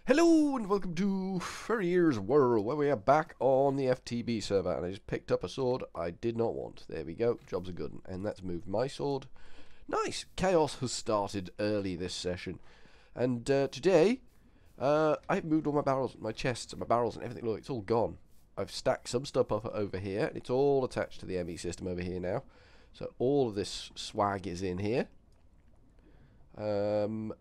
Hello and welcome to Furrier's World, where we are back on the FTB server, and I just picked up a sword I did not want. There we go, job's a good one. And that's moved my sword. Nice! Chaos has started early this session. And today, I've moved all my barrels, my chests and my barrels and everything. Look, it's all gone. I've stacked some stuff up over here, and it's all attached to the ME system over here now. So all of this swag is in here. Lot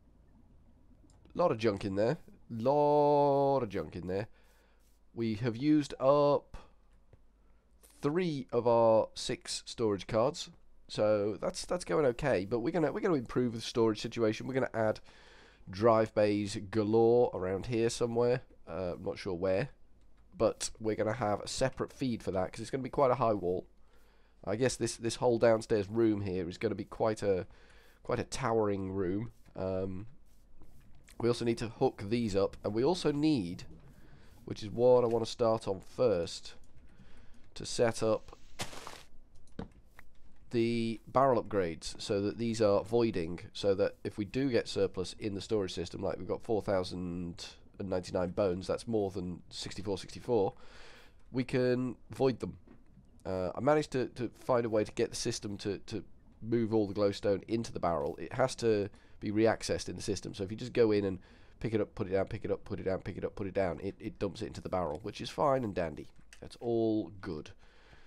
of junk in there. Lot of junk in there. We have used up 3 of our 6 storage cards, so that's going okay. But we're gonna improve the storage situation. We're gonna add drive bays galore around here somewhere. I'm not sure where, but we're gonna have a separate feed for that because it's gonna be quite a high wall. I guess this whole downstairs room here is going to be quite a towering room. We also need to hook these up, and we also need, which is what I want to start on first, to set up the barrel upgrades so that these are voiding, so that if we do get surplus in the storage system, like we've got 4,099 bones, that's more than 64, we can void them. I managed to find a way to get the system to move all the glowstone into the barrel. It has to be reaccessed in the system, so if you just go in and pick it up, put it down, pick it up, put it down, pick it up, put it down, it dumps it into the barrel, which is fine and dandy. That's all good.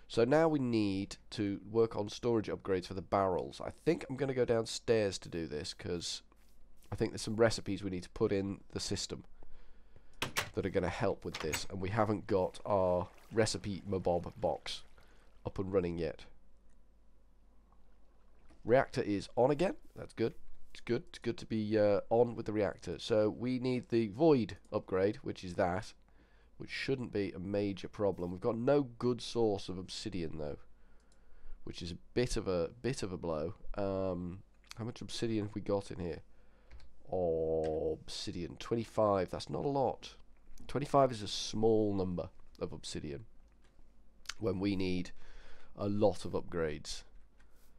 So now we need to work on storage upgrades for the barrels. I think I'm going to go downstairs to do this, because I think there's some recipes we need to put in the system that are going to help with this, and we haven't got our recipe mabob box up and running yet. Reactor is on again. That's good. It's good to be on with the reactor. So we need the void upgrade, which is that, which shouldn't be a major problem. We've got no good source of obsidian though, which is a bit of a blow. How much obsidian have we got in here? Oh, obsidian 25. That's not a lot. 25 is a small number of obsidian when we need a lot of upgrades.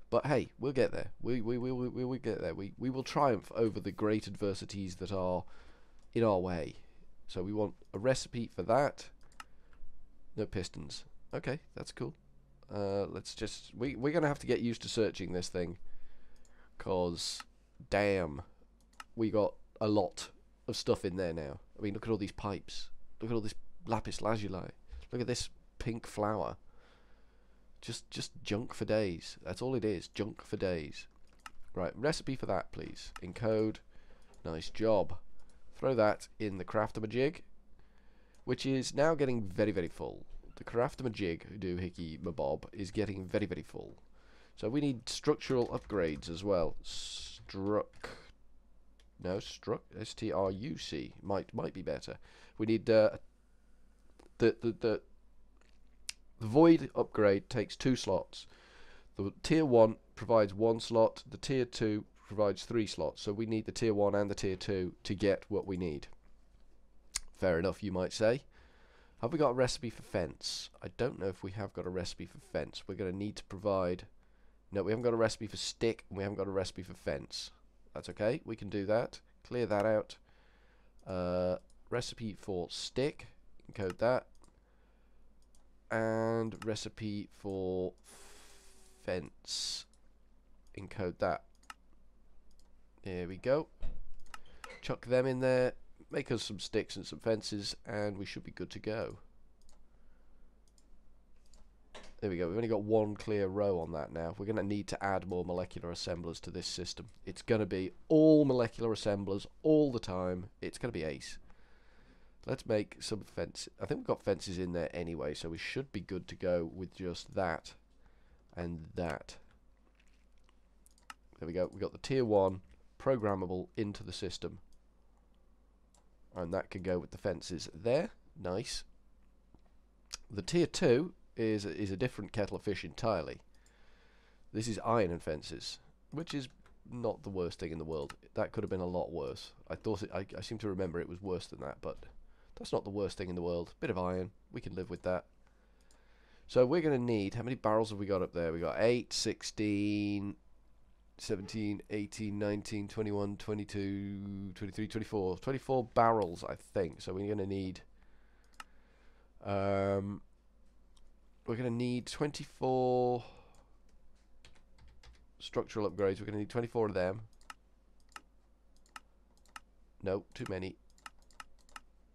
But hey, we'll get there. We will get there. We will triumph over the great adversities that are in our way. So we want a recipe for that. No pistons. Okay, that's cool. Let's just we're gonna have to get used to searching this thing, cause damn, we got a lot of stuff in there now. I mean, look at all these pipes. Look at all this lapis lazuli. Look at this pink flower. Just junk for days. That's all it is. Junk for days. Right, recipe for that, please. Encode. Nice job. Throw that in the craftamajig, which is now getting very full. The craftamajig doohickey mabob is getting very full. So we need structural upgrades as well. Struck. S-T-R-U-C might be better. We need the void upgrade takes 2 slots. The tier 1 provides 1 slot. The tier 2 provides 3 slots. So we need the tier 1 and the tier 2 to get what we need. Fair enough, you might say. Have we got a recipe for fence? I don't know if we have got a recipe for fence. We're going to need to provide... No, we haven't got a recipe for stick, and we haven't got a recipe for fence. That's okay. We can do that. Clear that out. Recipe for stick. Encode that. And recipe for fence. Encode that. There we go. Chuck them in there. Make us some sticks and some fences, and we should be good to go. There we go. We've only got 1 clear row on that now. We're going to need to add more molecular assemblers to this system. It's going to be all molecular assemblers all the time. It's going to be ace. Let's make some fences. I think we've got fences in there anyway, so we should be good to go with just that and that. There we go. We've got the tier 1 programmable into the system. And that can go with the fences there. Nice. The tier 2 is a different kettle of fish entirely. This is iron and fences, which is not the worst thing in the world. That could have been a lot worse. I seem to remember it was worse than that, but that's not the worst thing in the world. Bit of iron, we can live with that. So we're going to need, how many barrels have we got up there? We got 8, 16, 17, 18, 19, 21, 22, 23, 24. 24 barrels, I think. So we're going to need... we're going to need 24 structural upgrades. We're going to need 24 of them. No, too many.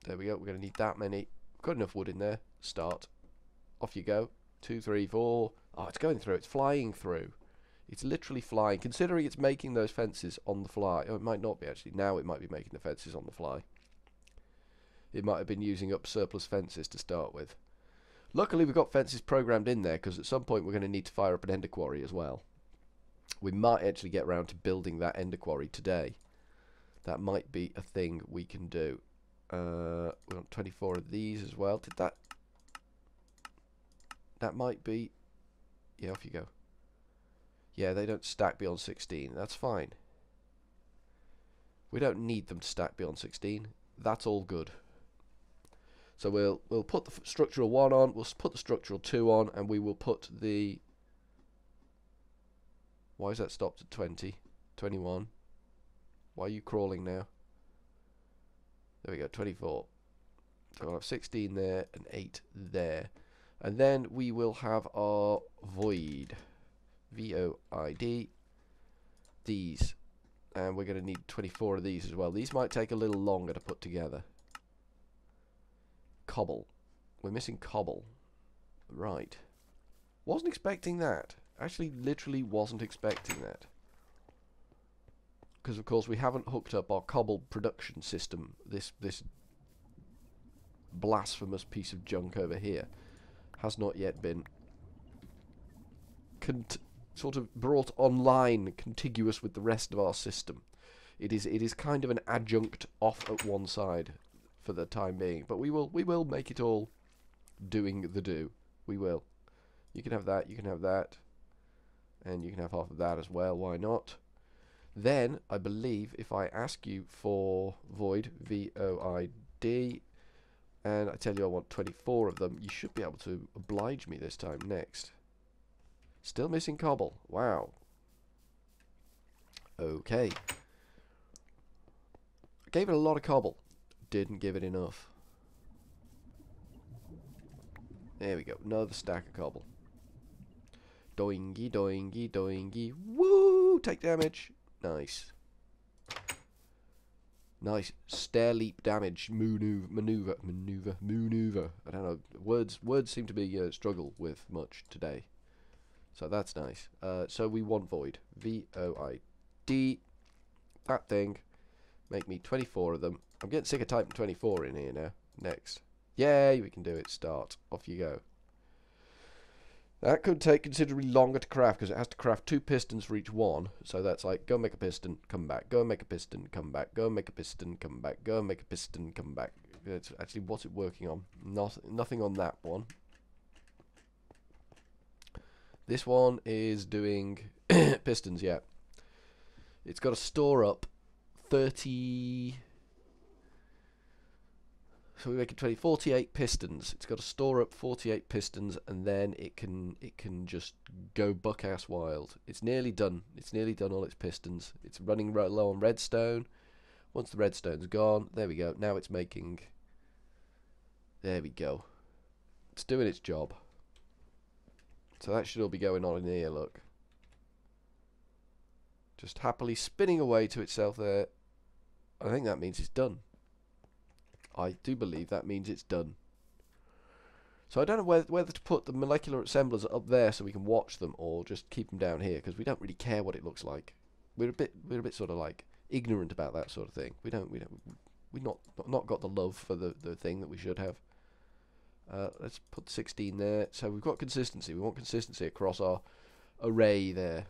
There we go. We're going to need that many. Got enough wood in there. Start. Off you go. 2, 3, 4. Oh, it's going through. It's flying through. It's literally flying. Considering it's making those fences on the fly. Oh, it might not be actually. Now it might be making the fences on the fly. It might have been using up surplus fences to start with. Luckily, we've got fences programmed in there, because at some point we're going to need to fire up an ender quarry as well. We might actually get around to building that ender quarry today. That might be a thing we can do. We want 24 of these as well. Did that... That might be... Yeah, off you go. Yeah, they don't stack beyond 16. That's fine. We don't need them to stack beyond 16. That's all good. So we'll put the structural 1 on, we'll put the structural 2 on, and we will put the... Why is that stopped at 20? 21. Why are you crawling now? There we go, 24. So we'll have 16 there and 8 there. And then we will have our void. V-O-I-D. These. And we're going to need 24 of these as well. These might take a little longer to put together. Cobble. We're missing cobble. Right. Wasn't expecting that. Actually, literally wasn't expecting that. Because, of course, we haven't hooked up our cobble production system. This blasphemous piece of junk over here has not yet been sort of brought online, contiguous with the rest of our system. It is kind of an adjunct off at one side for the time being, but we will make it all doing the do. We will. You can have that. You can have that, and you can have half of that as well. Why not? Then I believe if I ask you for void, V-O-I-D, and I tell you I want 24 of them, you should be able to oblige me this time next. Still missing cobble. Wow. Okay. I gave it a lot of cobble. Didn't give it enough. There we go. Another stack of cobble. Doingy, doingy, doingy. Woo! Take damage. Nice. Nice stair leap damage maneuver. I don't know. Words seem to be struggle with much today. So that's nice. So we want void. V-O-I-D. That thing. Make me 24 of them. I'm getting sick of typing 24 in here now. Next. Yay, we can do it. Start. Off you go. That could take considerably longer to craft because it has to craft 2 pistons for each one. So that's like, go make a piston, come back. Go make a piston, come back. Go make a piston, come back. Go make a piston, come back. It's actually, what's it working on? Nothing on that one. This one is doing pistons, yeah. It's got to store up 30... So we make it 48 pistons. It's got to store up 48 pistons, and then it can just go buck-ass wild. It's nearly done. It's nearly done all its pistons. It's running low on redstone. Once the redstone's gone, there we go. Now it's making... There we go. It's doing its job. So that should all be going on in here, look. Just happily spinning away to itself there. I think that means it's done. I do believe that means it's done. So I don't know whether to put the molecular assemblers up there so we can watch them, or just keep them down here, because we don't really care what it looks like. We're a bit sort of like ignorant about that sort of thing. We've not got the love for the thing that we should have. Let's put 16 there. So we've got consistency. We want consistency across our array there.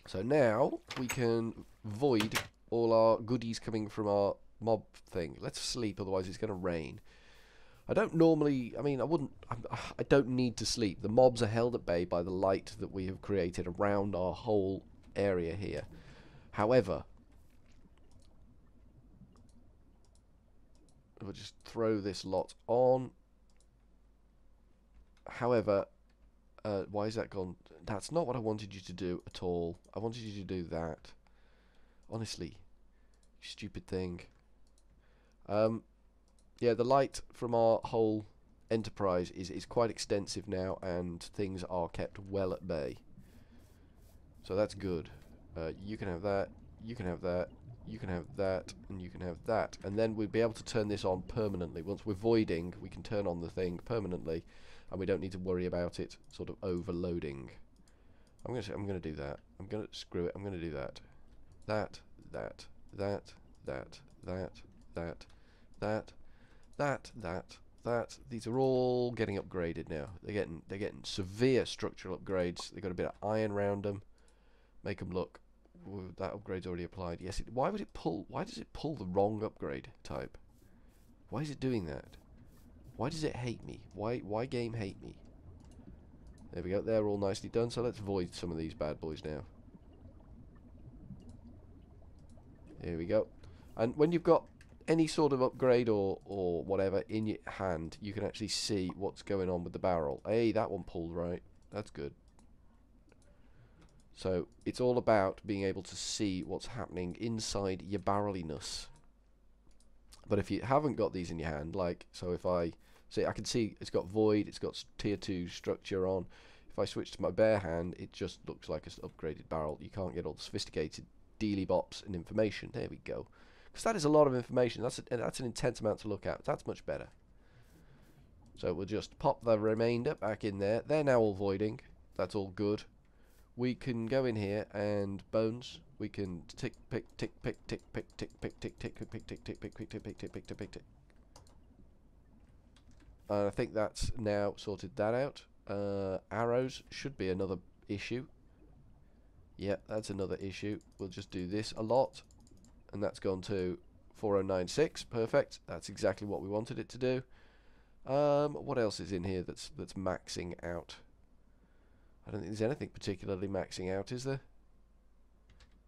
So now we can void all our goodies coming from our mob thing. Let's sleep, otherwise it's going to rain. I don't normally, I don't need to sleep. The mobs are held at bay by the light that we have created around our whole area here. However, we'll just throw this lot on. However, Why is that gone? That's not what I wanted you to do at all. I wanted you to do that. Honestly, you stupid thing. Yeah, the light from our whole enterprise is quite extensive now, and things are kept well at bay. So that's good. You can have that, you can have that, you can have that, and you can have that. And then we'll be able to turn this on permanently. Once we're voiding, we can turn on the thing permanently, and we don't need to worry about it sort of overloading. I'm gonna do that. I'm gonna screw it. I'm gonna do that. That. These are all getting upgraded now. They're getting severe structural upgrades. They've got a bit of iron around them. Make them look. Ooh, that upgrade's already applied. Yes. Why does it pull the wrong upgrade type? Why is it doing that? Why does it hate me? Why game hate me? There we go. They're all nicely done. So let's void some of these bad boys now. Here we go. And when you've got any sort of upgrade or whatever in your hand, you can actually see what's going on with the barrel. Hey, that one pulled right. That's good. So it's all about being able to see what's happening inside your barreliness. But if you haven't got these in your hand, like, so if I see, I can see it's got void, it's got tier 2 structure on. If I switch to my bare hand, it just looks like an upgraded barrel. You can't get all the sophisticated dealy bops and information. There we go. Because that is a lot of information. That's an intense amount to look at. That's much better. So we'll just pop the remainder back in there. They're now all voiding. That's all good. We can go in here and bones. We can tick pick tick pick tick pick tick pick tick tick pick tick tick pick tick pick tick pick tick pick tick. And I think that's now sorted that out. Arrows should be another issue. Yeah, that's another issue. We'll just do this a lot. And that's gone to 4096. Perfect. That's exactly what we wanted it to do. What else is in here that's maxing out? I don't think there's anything particularly maxing out, is there?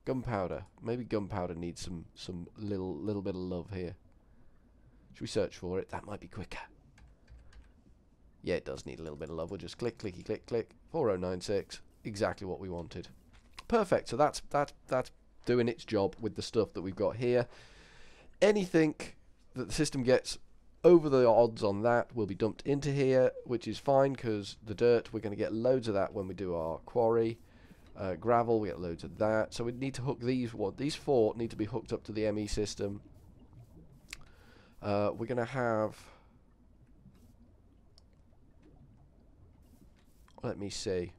Gunpowder. Maybe gunpowder needs some little bit of love here. Should we search for it? That might be quicker. Yeah, it does need a little bit of love. We'll just click, clicky, click, click. 4096. Exactly what we wanted. Perfect. So that's doing its job with the stuff that we've got here. Anything that the system gets over the odds on that will be dumped into here, which is fine because the dirt, we're going to get loads of that when we do our quarry. Gravel, we get loads of that. So we need to hook these four need to be hooked up to the ME system. We're going to have, let me see.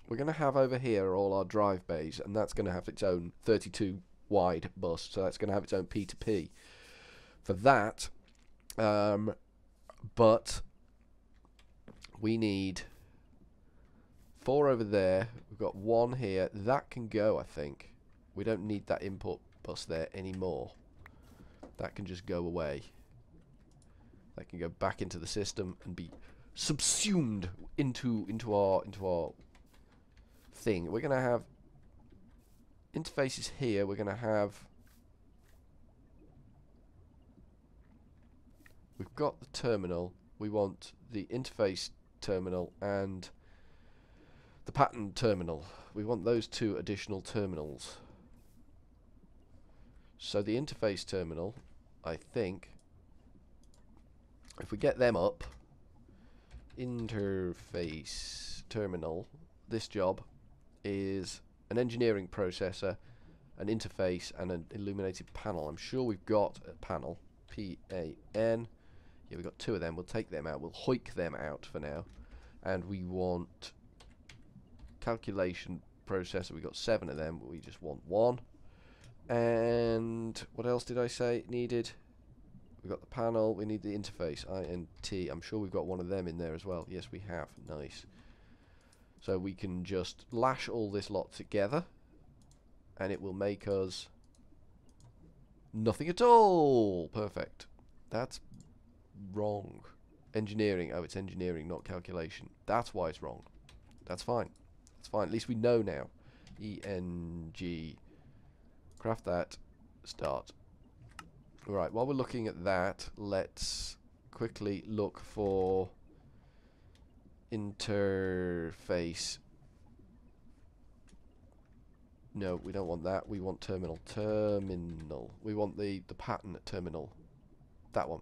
We're going to have over here all our drive bays, and that's going to have its own 32 wide bus, so that's going to have its own P2P for that. But we need 4 over there. We've got 1 here. That can go, I think. We don't need that input bus there anymore. That can just go away. That can go back into the system and be subsumed into our thing. We're gonna have interfaces here. We're gonna have, we've got the terminal. We want the interface terminal and the pattern terminal. We want those 2 additional terminals. So the interface terminal, I think, if we get them up, interface terminal, this job is an engineering processor, an interface, and an illuminated panel. I'm sure we've got a panel, P-A-N. Yeah, we've got 2 of them. We'll take them out. We'll hoik them out for now. And we want calculation processor. We've got 7 of them. We just want 1. And what else did I say needed? We've got the panel. We need the interface, INT. I'm sure we've got 1 of them in there as well. Yes, we have. Nice. So we can just lash all this lot together, and it will make us nothing at all. Perfect. That's wrong. Engineering. Oh, it's engineering, not calculation. That's why it's wrong. That's fine. That's fine. At least we know now. ENG. Craft that. Start. Right, while we're looking at that, let's quickly look for interface. No, we don't want that. We want terminal. Terminal. We want the pattern terminal. That one.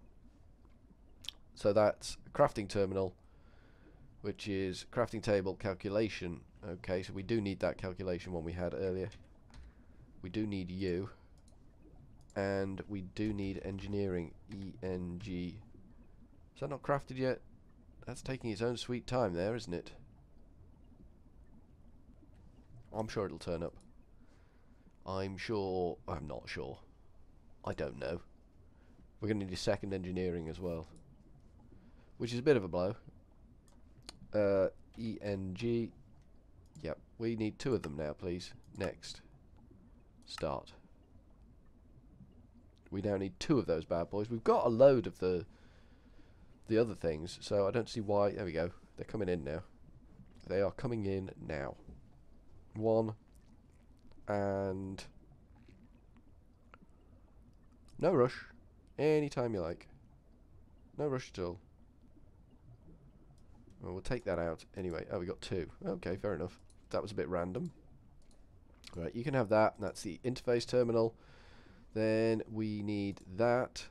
So that's a crafting terminal, which is crafting table calculation. Okay, so we do need that calculation one we had earlier. We do need you. And we do need engineering. ENG. Is that not crafted yet? That's taking its own sweet time there, isn't it? I'm sure it'll turn up. I'm sure... I'm not sure. I don't know. We're going to need a second engineering as well, which is a bit of a blow. ENG. Yep, we need 2 of them now, please. Next. Start. We now need 2 of those bad boys. We've got a load of the other things, so I don't see why... There we go. They're coming in now. They are coming in now. 1. And... no rush. Anytime you like. No rush at all. Well, we'll take that out anyway. Oh, we got 2. Okay, fair enough. That was a bit random. Right, you can have that. That's the interface terminal. Then we need that.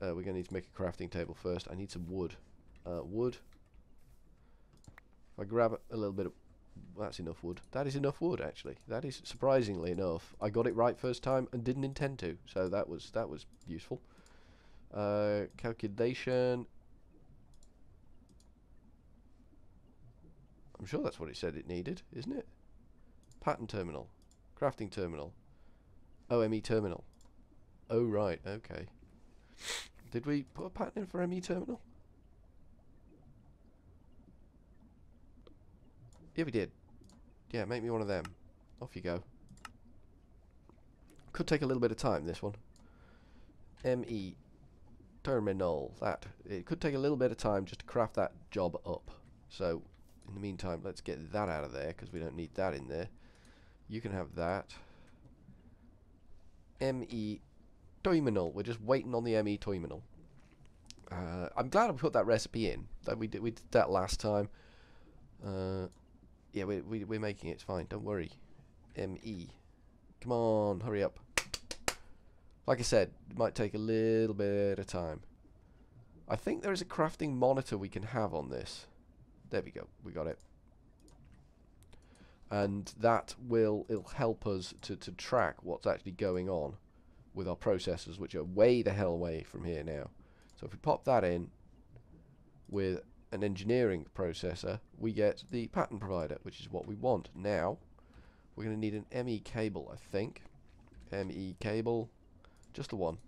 We're going to need to make a crafting table first. I need some wood. Wood. If I grab a little bit of... that's enough wood. That is enough wood, actually. That is surprisingly enough. I got it right first time and didn't intend to. So that was useful. Calculation. I'm sure that's what it said it needed, isn't it? Pattern terminal. Crafting terminal. OME terminal. Oh, right, okay. Did we put a pattern in for ME terminal? Yeah, we did. Yeah, make me one of them. Off you go. Could take a little bit of time, this one. ME terminal. That. It could take a little bit of time just to craft that job up. So, in the meantime, let's get that out of there, because we don't need that in there. You can have that. ME terminal. We're just waiting on the ME terminal. I'm glad I put that recipe in. That we did that last time. Yeah, we're making it. It's fine. Don't worry. ME. Come on, hurry up. Like I said, it might take a little bit of time. I think there is a crafting monitor we can have on this. There we go. We got it. And that it'll help us to track what's actually going on with our processors, which are way the hell away from here now. So if we pop that in with an engineering processor, we get the pattern provider, which is what we want. Now, we're going to need an ME cable, I think. ME cable. Just the one.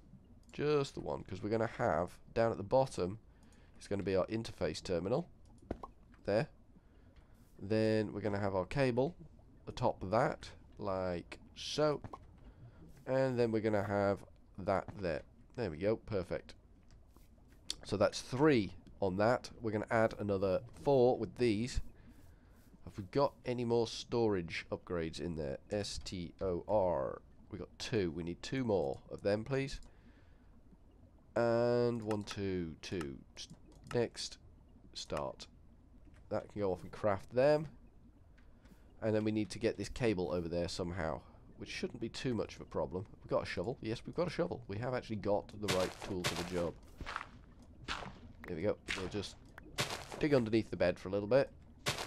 Just the one, because we're going to have, down at the bottom, it's going to be our interface terminal. There. Then we're going to have our cable atop of that, like so. And then we're going to have that there. There we go, perfect. So that's 3 on that. We're going to add another 4 with these. Have we got any more storage upgrades in there? STOR. We got 2. We need 2 more of them, please. And 1, 2, 2. Next, start. That can go off and craft them. And then we need to get this cable over there somehow, which shouldn't be too much of a problem. We've got a shovel. Yes, we've got a shovel. We have actually got the right tool for the job. There we go. We'll just dig underneath the bed for a little bit.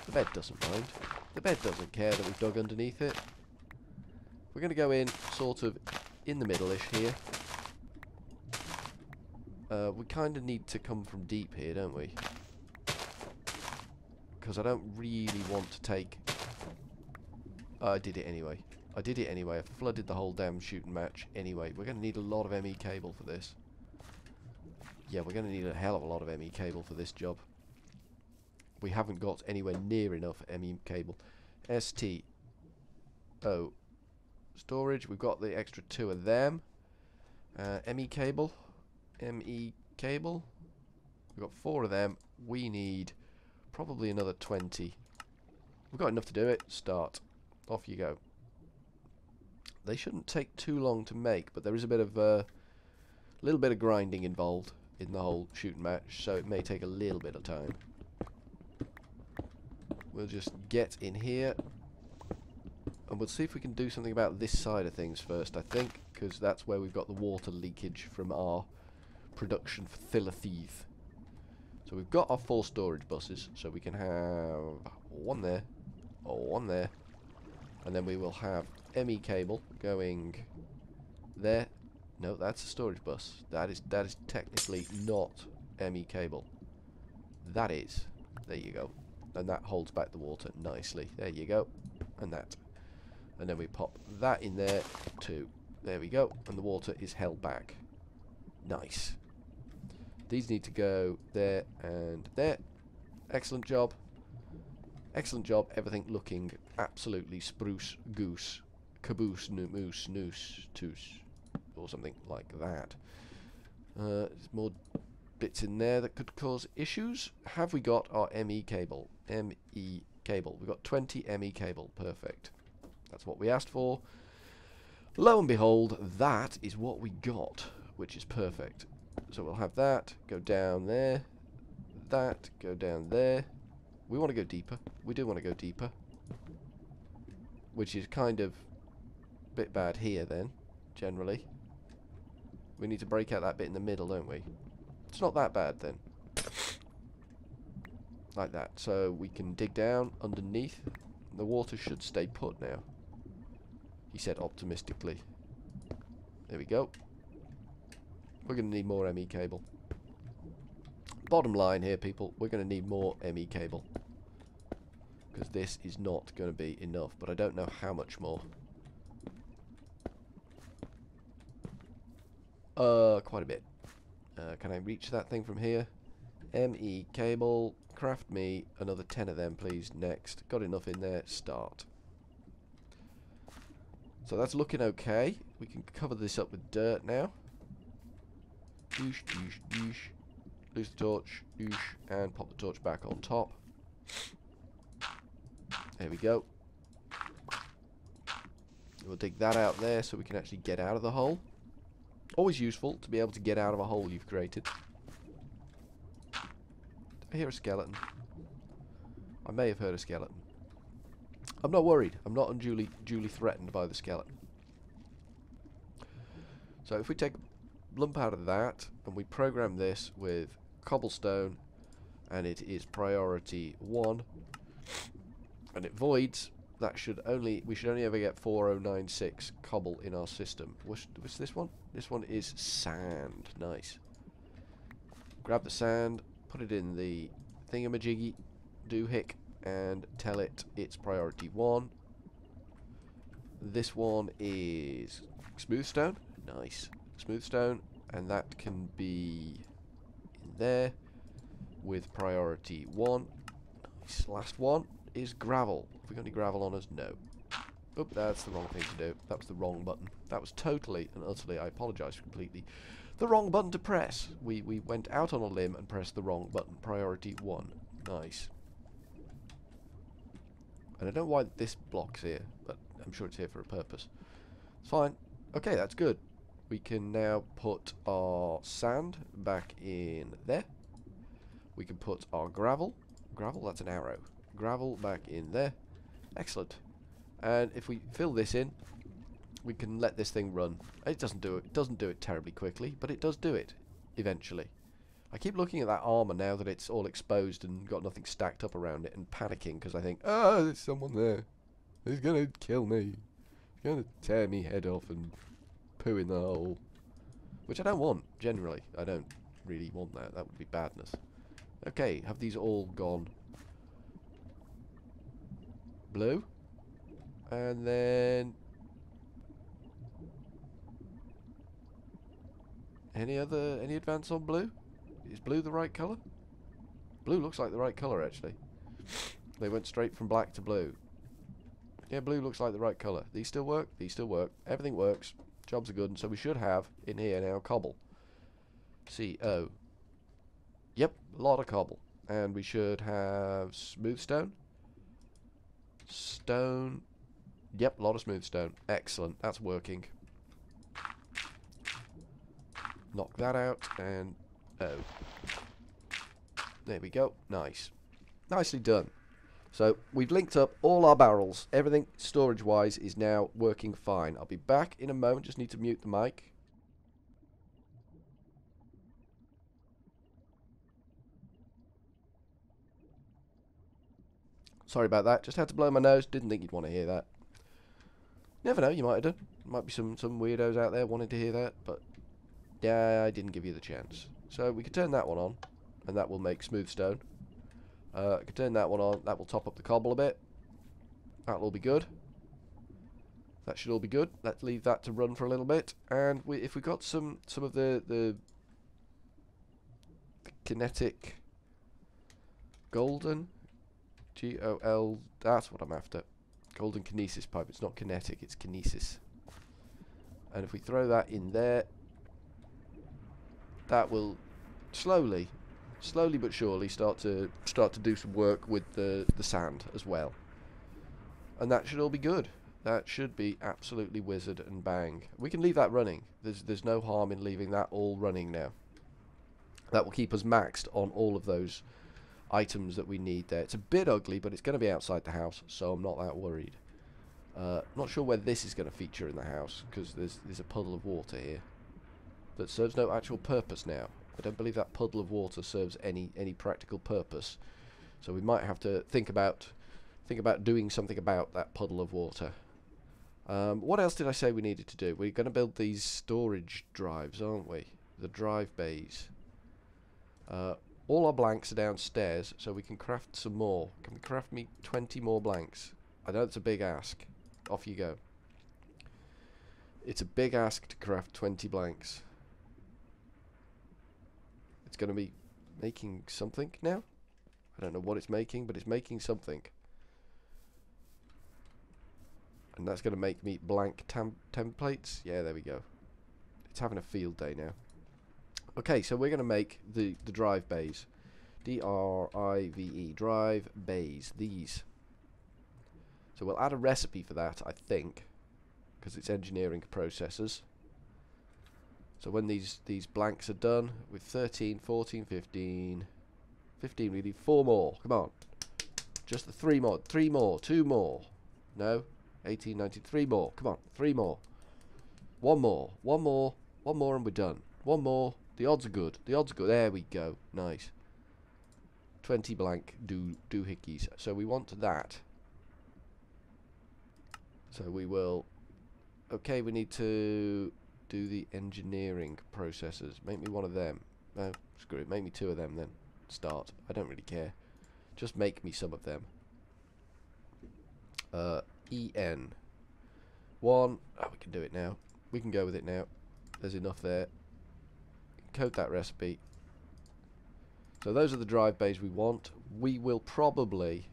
The bed doesn't mind. The bed doesn't care that we've dug underneath it. We're going to go in sort of in the middle-ish here. We kind of need to come from deep here, don't we? Because I don't really want to take... I did it anyway. I did it anyway. I flooded the whole damn shooting match anyway. We're going to need a lot of ME cable for this. Yeah, we're going to need a hell of a lot of ME cable for this job. We haven't got anywhere near enough ME cable. STO. Storage. We've got the extra 2 of them. ME cable. ME cable. We've got 4 of them. We need probably another 20. We've got enough to do it. Start. Off you go. They shouldn't take too long to make, but there is a bit of little bit of grinding involved in the whole shooting match, so it may take a little bit of time. we'll just get in here. And we'll see if we can do something about this side of things first, I think, because that's where we've got the water leakage from our production facility. So we've got our 4 storage buses, so we can have one there, or one there, and then we will have ME cable going there. No, that's a storage bus. That is technically not ME cable. That is. There you go. And that holds back the water nicely. There you go. And that. And then we pop that in there too. There we go. And the water is held back. Nice. These need to go there and there. Excellent job. Excellent job. Everything looking absolutely spruce goose. Caboose, moose, noose, toos. Or something like that. There's more bits in there that could cause issues. Have we got our ME cable? ME cable. We've got 20 ME cable. Perfect. That's what we asked for. Lo and behold, that is what we got, which is perfect. So we'll have that go down there. That go down there. We want to go deeper. We do want to go deeper. Which is kind of a bit bad here then, generally. We need to break out that bit in the middle, don't we? It's not that bad then. Like that. So we can dig down underneath. The water should stay put now, he said optimistically. There we go. We're going to need more ME cable. Bottom line here, people, we're going to need more ME cable. Because this is not going to be enough, but I don't know how much more. Quite a bit. Can I reach that thing from here? ME cable. Craft me another 10 of them, please. Next. Got enough in there. Start. So that's looking okay. We can cover this up with dirt now. Oosh, oosh, oosh. Lose the torch. Oosh. And pop the torch back on top. There we go. We'll dig that out there so we can actually get out of the hole. Always useful to be able to get out of a hole you've created. I hear a skeleton. I may have heard a skeleton. I'm not worried. I'm not unduly threatened by the skeleton. So if we take a lump out of that and we program this with cobblestone and it is priority 1 and it voids, that we should only ever get 4096 cobble in our system. What's this one? This one is sand. Nice. Grab the sand, put it in the thingamajiggy doohick and tell it it's priority 1. This one is smooth stone. Nice. Smooth stone, and that can be in there with priority 1. Nice. Last one is gravel. Have we got any gravel on us? No. Oop, that's the wrong thing to do. That was the wrong button. That was totally and utterly, I apologise completely, the wrong button to press. We went out on a limb and pressed the wrong button. Priority 1. Nice. And I don't know why this block's here, but I'm sure it's here for a purpose. It's fine. Okay, that's good. We can now put our sand back in there. We can put our gravel. Gravel, that's an arrow. Gravel back in there. Excellent. And if we fill this in, we can let this thing run. It doesn't do it terribly quickly, but it does do it eventually. I keep looking at that armor now that it's all exposed and got nothing stacked up around it and panicking because I think, oh, there's someone there. He's gonna kill me. He's gonna tear me head off and poo in the hole. Which I don't want, generally. I don't really want that. That would be badness. Okay, have these all gone blue? And then any advance on blue? Is blue the right colour? Blue looks like the right colour actually. They went straight from black to blue. Yeah, blue looks like the right colour. These still work? These still work. Everything works. Jobs are good, and so we should have in here now cobble. CO. Yep, a lot of cobble. And we should have smooth stone. Stone. Yep, a lot of smooth stone. Excellent. That's working. Knock that out and oh. There we go. Nice. Nicely done. So we've linked up all our barrels. Everything storage-wise is now working fine. I'll be back in a moment. Just need to mute the mic. Sorry about that. Just had to blow my nose. Didn't think you'd want to hear that. Never know. You might have done. Might be some weirdos out there wanting to hear that. But yeah, I didn't give you the chance. So we could turn that one on. And that will make smooth stone. I could turn that one on. That will top up the cobble a bit. That'll all be good. That should all be good. Let's leave that to run for a little bit. And if we got some of the kinetic golden GOL, that's what I'm after. Golden kinesis pipe. It's not kinetic, it's kinesis. And if we throw that in there, that will slowly but surely start to do some work with the sand as well. And that should all be good. That should be absolutely wizard and bang. We can leave that running. There's no harm in leaving that all running now. That will keep us maxed on all of those items that we need there. It's a bit ugly, but it's going to be outside the house, so I'm not that worried. Not sure where this is going to feature in the house, because there's a puddle of water here that serves no actual purpose now. I don't believe that puddle of water serves any practical purpose, so we might have to think about doing something about that puddle of water. What else did I say we needed to do? We're going to build these storage drives, aren't we? The drive bays. All our blanks are downstairs, so we can craft some more. Can we craft me 20 more blanks? I know it's a big ask. Off you go. It's a big ask to craft 20 blanks. It's going to be making something now? I don't know what it's making, but it's making something. And that's going to make me blank templates. Yeah, there we go. It's having a field day now. Okay, so we're going to make the drive bays. D-R-I-V-E, drive bays, these. So we'll add a recipe for that, I think, because it's engineering processes. So when these blanks are done, with 13, 14, 15, we need 4 more. Come on. Just the 3 more. 3 more. 2 more. No. 18, 19, 3 more. Come on. 3 more. 1 more. 1 more. 1 more and we're done. 1 more. The odds are good. The odds are good. There we go. Nice. 20 blank doohickeys. So we want that. So we will... Okay, we need to do the engineering processes. Make me 1 of them. No, screw it. Make me 2 of them then. Start. I don't really care. Just make me some of them. EN. 1. Oh, we can do it now. We can go with it now. There's enough there. Code that recipe. So those are the drive bays we want. We will probably,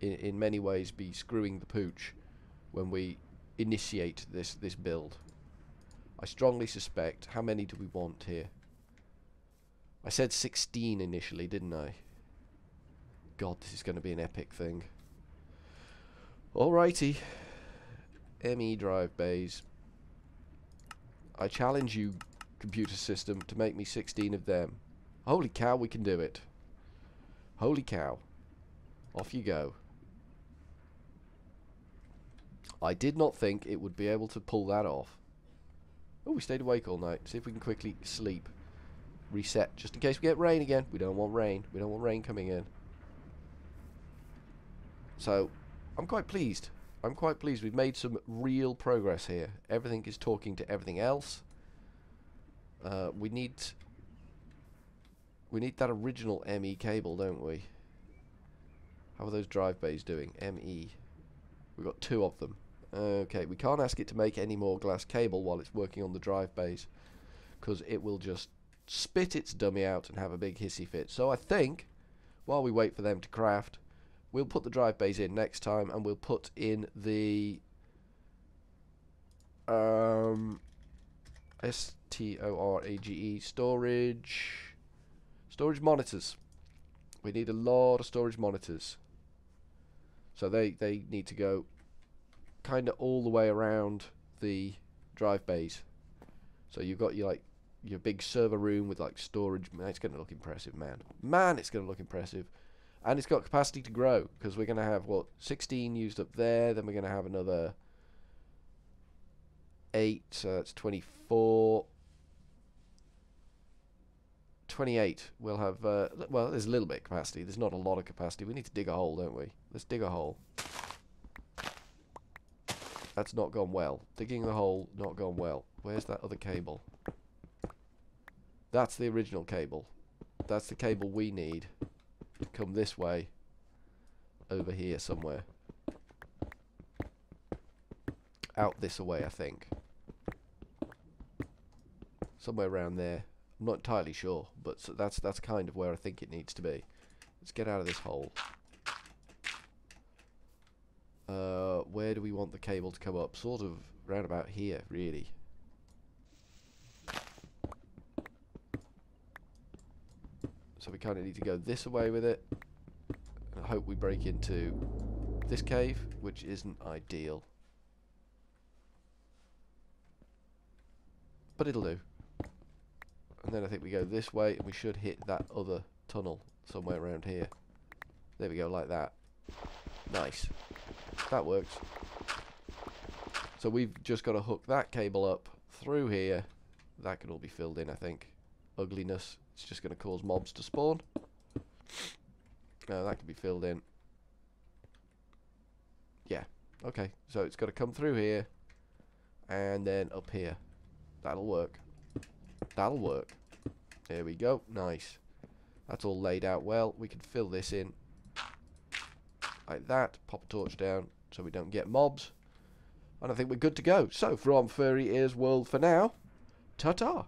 in many ways, be screwing the pooch when we initiate this build. I strongly suspect. How many do we want here? I said 16 initially, didn't I? God, this is going to be an epic thing. Alrighty. ME drive bays. I challenge you, computer system, to make me 16 of them. Holy cow, we can do it. Holy cow. Off you go. I did not think it would be able to pull that off. Oh, we stayed awake all night. See if we can quickly sleep. Reset, just in case we get rain again. We don't want rain. We don't want rain coming in. So, I'm quite pleased. I'm quite pleased. We've made some real progress here. Everything is talking to everything else. We need that original ME cable, don't we? How are those drive bays doing? ME. We've got 2 of them. Okay, we can't ask it to make any more glass cable while it's working on the drive bays, because it will just spit its dummy out and have a big hissy fit. So I think, while we wait for them to craft, we'll put the drive bays in next time, and we'll put in the STORAGE storage monitors. We need a lot of storage monitors. So they need to go kind of all the way around the drive bays. So you've got your big server room with like storage. Man, it's going to look impressive, man. Man, it's going to look impressive. And it's got capacity to grow, because we're going to have, what, 16 used up there, then we're going to have another 8, so that's 24. 28. We'll have, well, there's a little bit of capacity. There's not a lot of capacity. We need to dig a hole, don't we? Let's dig a hole. That's not gone well. Digging the hole, not gone well. Where's that other cable? That's the original cable. That's the cable we need to come this way, over here somewhere. Out this way, I think. Somewhere around there. I'm not entirely sure, but so that's kind of where I think it needs to be. Let's get out of this hole. Where do we want the cable to come up? Sort of round about here, really. So we kind of need to go this way with it. And I hope we break into this cave, which isn't ideal. But it'll do. And then I think we go this way, and we should hit that other tunnel somewhere around here. There we go, like that. Nice. That works. So we've just got to hook that cable up through here. That can all be filled in, I think. Ugliness. It's just going to cause mobs to spawn. No, that can be filled in. Yeah. Okay. So it's got to come through here. And then up here. That'll work. That'll work. There we go. Nice. That's all laid out well. We can fill this in. Like that. Pop a torch down so we don't get mobs. And I think we're good to go. So, from Furry Ears World for now, ta-ta.